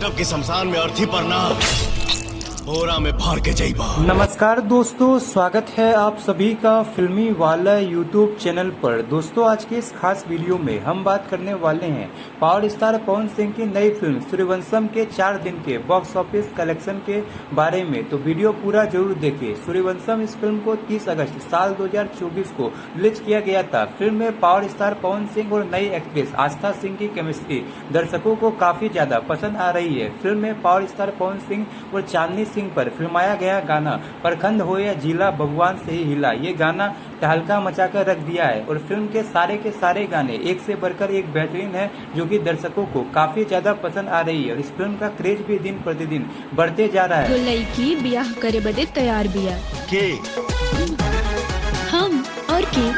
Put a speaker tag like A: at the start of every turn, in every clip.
A: मतलब कि शमशान में अर्थी पर ना बोरा में भर के जाइबा।
B: नमस्कार दोस्तों, स्वागत है आप सभी का फिल्मी वाला यूट्यूब चैनल पर। दोस्तों, आज के इस खास वीडियो में हम बात करने वाले हैं पावर स्टार पवन सिंह की नई फिल्म सूर्यवंशम के 4 दिन के बॉक्स ऑफिस कलेक्शन के बारे में। तो वीडियो पूरा जरूर देखिए। सूर्यवंशम इस फिल्म को 30 अगस्त साल 2024 को रिलीज किया गया था। फिल्म में पावर स्टार पवन सिंह और नई एक्ट्रेस आस्था सिंह की केमिस्ट्री दर्शकों को काफी ज्यादा पसंद आ रही है। फिल्म में पावर स्टार पवन सिंह और चांदनी सिंह पर फिल्माया गया गाना प्रखंड हो या जिला भगवान से ही हिला, ये गाना तहलका मचाकर रख दिया है। और फिल्म के सारे गाने एक से बढ़कर एक बेहतरीन है, जो कि दर्शकों को काफी ज्यादा पसंद आ रही है। और इस फिल्म का क्रेज भी दिन प्रतिदिन बढ़ते जा रहा है।
C: लड़की ब्याह करे बदे तैयार बिया
A: के
C: हम और के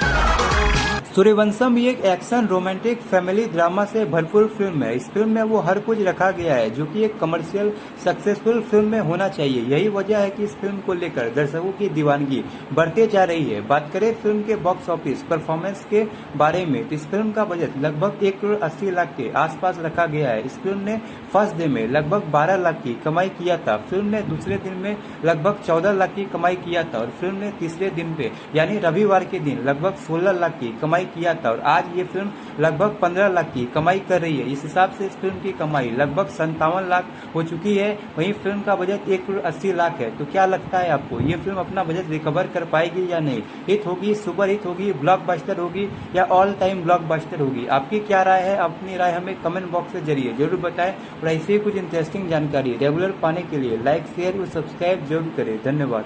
B: सूर्यवंशम एक एक्शन रोमांटिक फैमिली ड्रामा से भरपूर फिल्म है। इस फिल्म में वो हर कुछ रखा गया है जो कि एक कमर्शियल सक्सेसफुल फिल्म में होना चाहिए। यही वजह है कि इस फिल्म को लेकर दर्शकों की दीवानगी बढ़ते जा रही है। बात करें फिल्म के बॉक्स ऑफिस परफॉर्मेंस के बारे में, तो इस फिल्म का बजट लगभग 1,80,00,000 के आसपास रखा गया है। इस फिल्म ने फर्स्ट डे में लगभग 12 लाख की कमाई किया था। फिल्म ने दूसरे दिन में लगभग 14 लाख की कमाई किया था और फिल्म ने तीसरे दिन पे यानी रविवार के दिन लगभग 16 लाख की कमाई किया था। और आज ये फिल्म लगभग 15 लाख की कमाई कर रही है। इस हिसाब से इस फिल्म की कमाई लगभग 57 लाख हो चुकी है। वहीं फिल्म का बजट 1,80,00,000 है। तो क्या लगता है आपको, ये फिल्म अपना बजट रिकवर कर पाएगी या नहीं? हिट होगी, सुपर हिट होगी, ब्लॉकबस्टर होगी या ऑल टाइम ब्लॉकबस्टर होगी? आपकी क्या राय है? अपनी राय हमें कमेंट बॉक्स के जरिए जरूर बताएं। और ऐसे ही कुछ इंटरेस्टिंग जानकारी रेगुलर पाने के लिए लाइक, शेयर और सब्सक्राइब जरूर करें। धन्यवाद।